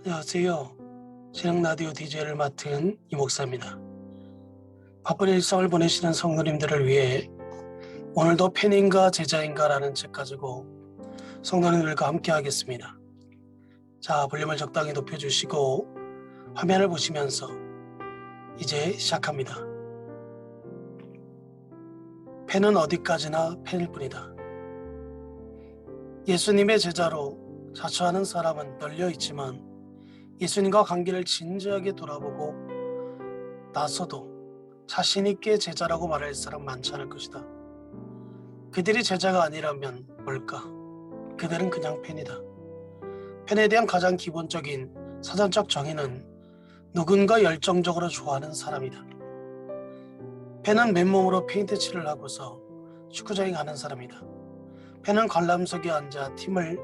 안녕하세요. 진행 라디오 DJ를 맡은 이 목사입니다. 바쁜 일상을 보내시는 성도님들을 위해 오늘도 팬인가 제자인가라는 책 가지고 성도님들과 함께 하겠습니다. 자, 볼륨을 적당히 높여주시고 화면을 보시면서 이제 시작합니다. 팬은 어디까지나 팬일 뿐이다. 예수님의 제자로 자처하는 사람은 널려 있지만 예수님과 관계를 진지하게 돌아보고 나서도 자신있게 제자라고 말할 사람 많지 않을 것이다. 그들이 제자가 아니라면 뭘까? 그들은 그냥 팬이다. 팬에 대한 가장 기본적인 사전적 정의는 누군가 열정적으로 좋아하는 사람이다. 팬은 맨몸으로 페인트 칠을 하고서 축구장에 가는 사람이다. 팬은 관람석에 앉아 팀을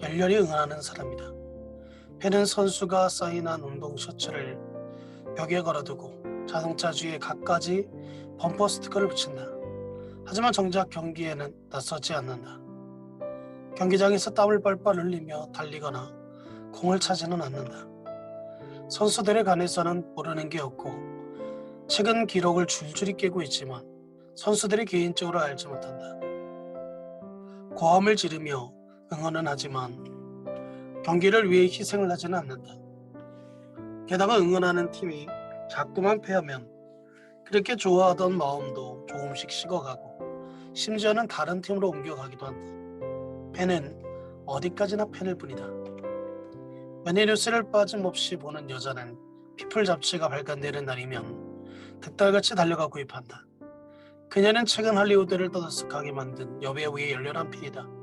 열렬히 응원하는 사람이다. 팬은 선수가 사인한 운동 셔츠를 벽에 걸어두고 자동차 주위에 갖가지 범퍼 스티커를 붙인다. 하지만 정작 경기에는 나서지 않는다. 경기장에서 땀을 뻘뻘 흘리며 달리거나 공을 차지는 않는다. 선수들에 관해서는 모르는 게 없고 최근 기록을 줄줄이 깨고 있지만 선수들이 개인적으로 알지 못한다. 고함을 지르며 응원은 하지만 경기를 위해 희생을 하지는 않는다. 게다가 응원하는 팀이 자꾸만 패하면 그렇게 좋아하던 마음도 조금씩 식어가고 심지어는 다른 팀으로 옮겨가기도 한다. 팬은 어디까지나 팬일 뿐이다. 연예 뉴스를 빠짐없이 보는 여자는 피플 잡지가 발간되는 날이면 득달같이 달려가 구입한다. 그녀는 최근 할리우드를 떠들썩하게 만든 여배우의 열렬한 팬이다.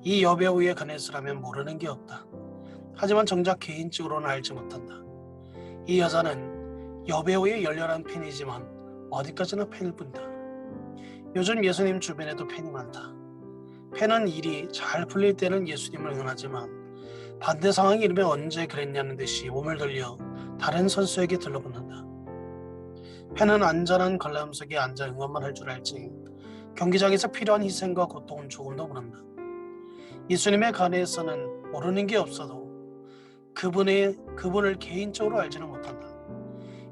이 여배우에 관해서라면 모르는 게 없다. 하지만 정작 개인적으로는 알지 못한다. 이 여자는 여배우의 열렬한 팬이지만 어디까지나 팬일 뿐이다. 요즘 예수님 주변에도 팬이 많다. 팬은 일이 잘 풀릴 때는 예수님을 응원하지만 반대 상황이 일으면 언제 그랬냐는 듯이 몸을 돌려 다른 선수에게 들러붙는다. 팬은 안전한 관람석에 앉아 응원만 할 줄 알지 경기장에서 필요한 희생과 고통은 조금도 모른다. 예수님에 관해서는 모르는 게 없어도 그분을 개인적으로 알지는 못한다.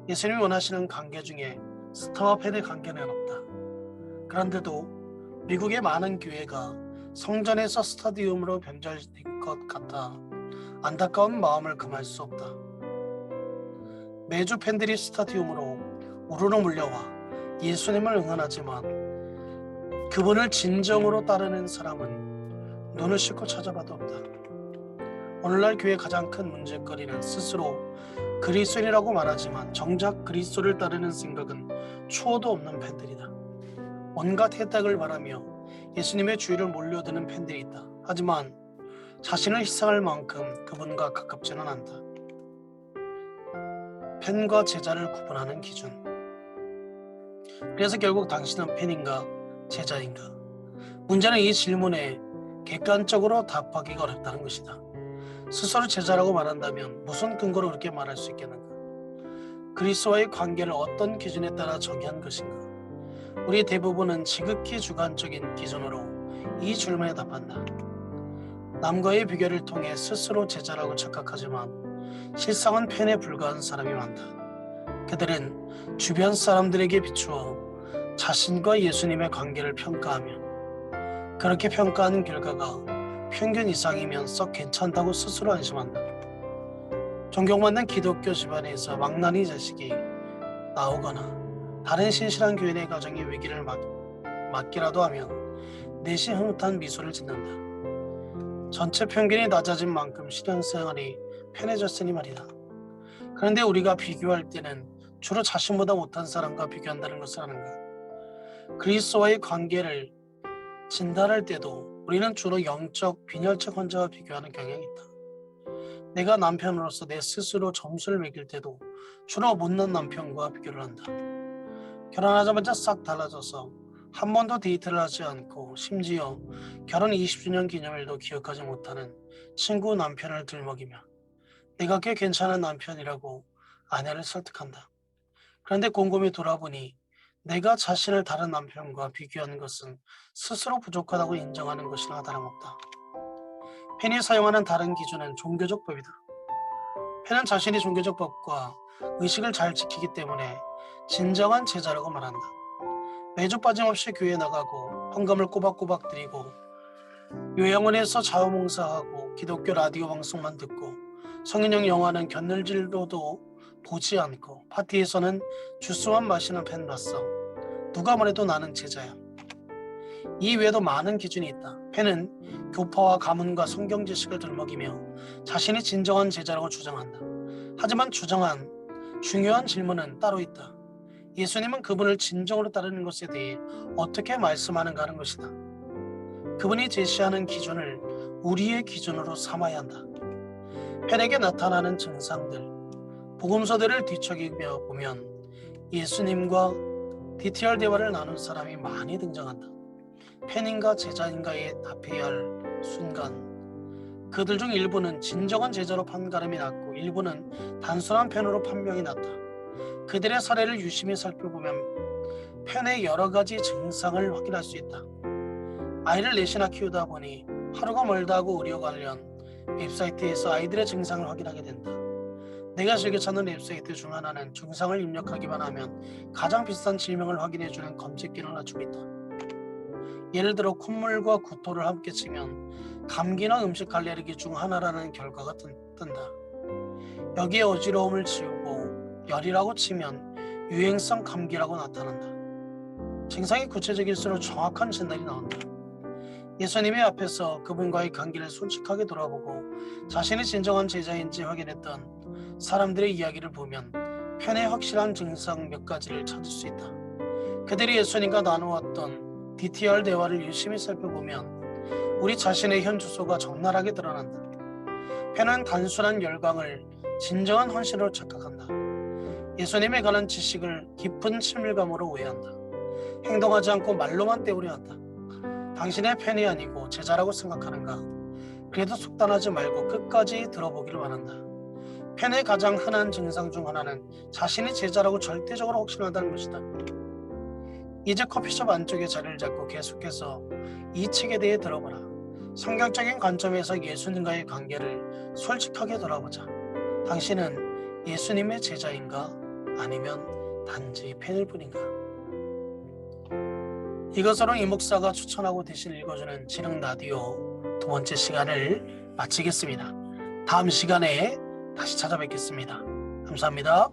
예수님이 원하시는 관계 중에 스타와 팬의 관계는 없다. 그런데도 미국의 많은 교회가 성전에서 스타디움으로 변절된 것 같아 안타까운 마음을 금할 수 없다. 매주 팬들이 스타디움으로 우르르 몰려와 예수님을 응원하지만 그분을 진정으로 따르는 사람은 눈을 씻고 찾아봐도 없다. 오늘날 교회의 가장 큰 문제거리는 스스로 그리스도인이라고 말하지만 정작 그리스도를 따르는 생각은 추호도 없는 팬들이다. 온갖 혜택을 바라며 예수님의 주위를 몰려드는 팬들이 있다. 하지만 자신을 희생할 만큼 그분과 가깝지는 않다. 팬과 제자를 구분하는 기준. 그래서 결국 당신은 팬인가 제자인가? 문제는 이 질문에 객관적으로 답하기가 어렵다는 것이다. 스스로 제자라고 말한다면 무슨 근거로 그렇게 말할 수 있겠는가? 그리스도와의 관계를 어떤 기준에 따라 정의한 것인가? 우리 대부분은 지극히 주관적인 기준으로 이 질문에 답한다. 남과의 비교를 통해 스스로 제자라고 착각하지만 실상은 팬에 불과한 사람이 많다. 그들은 주변 사람들에게 비추어 자신과 예수님의 관계를 평가하며 그렇게 평가하는 결과가 평균 이상이면 썩 괜찮다고 스스로 안심한다. 존경받는 기독교 집안에서 망나니 자식이 나오거나 다른 신실한 교인의 가정이 위기를 맞기라도 하면 내심 흐뭇한 미소를 짓는다. 전체 평균이 낮아진 만큼 신앙생활이 편해졌으니 말이다. 그런데 우리가 비교할 때는 주로 자신보다 못한 사람과 비교한다는 것을 아는가? 그리스도와의 관계를 진단할 때도 우리는 주로 영적, 빈혈적 환자와 비교하는 경향이 있다. 내가 남편으로서 내 스스로 점수를 매길 때도 주로 못난 남편과 비교를 한다. 결혼하자마자 싹 달라져서 한 번도 데이트를 하지 않고 심지어 결혼 20주년 기념일도 기억하지 못하는 친구 남편을 들먹이며 내가 꽤 괜찮은 남편이라고 아내를 설득한다. 그런데 곰곰이 돌아보니 내가 자신을 다른 남편과 비교하는 것은 스스로 부족하다고 인정하는 것이나 다름없다. 팬이 사용하는 다른 기준은 종교적 법이다. 펜은 자신이 종교적 법과 의식을 잘 지키기 때문에 진정한 제자라고 말한다. 매주 빠짐없이 교회에 나가고 헌금을 꼬박꼬박 드리고 요양원에서 자원봉사하고 기독교 라디오 방송만 듣고 성인용 영화는 겨늘질로도 보지 않고 파티에서는 주스만 마시는 펜으로서 누가 뭐래도 나는 제자야. 이 외에도 많은 기준이 있다. 펜은 교파와 가문과 성경 지식을 들먹이며 자신이 진정한 제자라고 주장한다. 하지만 주장한 중요한 질문은 따로 있다. 예수님은 그분을 진정으로 따르는 것에 대해 어떻게 말씀하는가 하는 것이다. 그분이 제시하는 기준을 우리의 기준으로 삼아야 한다. 펜에게 나타나는 증상들, 복음서들을 뒤척이며 보면 예수님과 DTR 대화를 나눈 사람이 많이 등장한다. 펜인가 제자인가에 답해야 할 순간, 그들 중 일부는 진정한 제자로 판가름이 났고 일부는 단순한 펜으로 판명이 났다. 그들의 사례를 유심히 살펴보면 펜의 여러 가지 증상을 확인할 수 있다. 아이를 넷이나 키우다 보니 하루가 멀다 하고 의료 관련 웹사이트에서 아이들의 증상을 확인하게 된다. 내가 즐겨 찾는 웹사이트 중 하나는 증상을 입력하기만 하면 가장 비싼 질병을 확인해주는 검색 기능을 갖추고 있다. 예를 들어 콧물과 구토를 함께 치면 감기나 음식 알레르기 중 하나라는 결과가 뜬다. 여기에 어지러움을 지우고 열이라고 치면 유행성 감기라고 나타난다. 증상이 구체적일수록 정확한 진단이 나온다. 예수님의 앞에서 그분과의 관계를 솔직하게 돌아보고 자신이 진정한 제자인지 확인했던 사람들의 이야기를 보면 펜의 확실한 증상 몇 가지를 찾을 수 있다. 그들이 예수님과 나누었던 DTR 대화를 유심히 살펴보면 우리 자신의 현 주소가 적나라하게 드러난다. 펜은 단순한 열광을 진정한 헌신으로 착각한다. 예수님에 관한 지식을 깊은 친밀감으로 오해한다. 행동하지 않고 말로만 때우려 한다. 당신의 팬이 아니고 제자라고 생각하는가? 그래도 속단하지 말고 끝까지 들어보기를 바란다. 팬의 가장 흔한 증상 중 하나는 자신이 제자라고 절대적으로 확신한다는 것이다. 이제 커피숍 안쪽에 자리를 잡고 계속해서 이 책에 대해 들어보라. 성경적인 관점에서 예수님과의 관계를 솔직하게 돌아보자. 당신은 예수님의 제자인가? 아니면 단지 팬일 뿐인가? 이것으로 이 목사가 추천하고 대신 읽어주는 지능 라디오 두 번째 시간을 마치겠습니다. 다음 시간에 다시 찾아뵙겠습니다. 감사합니다.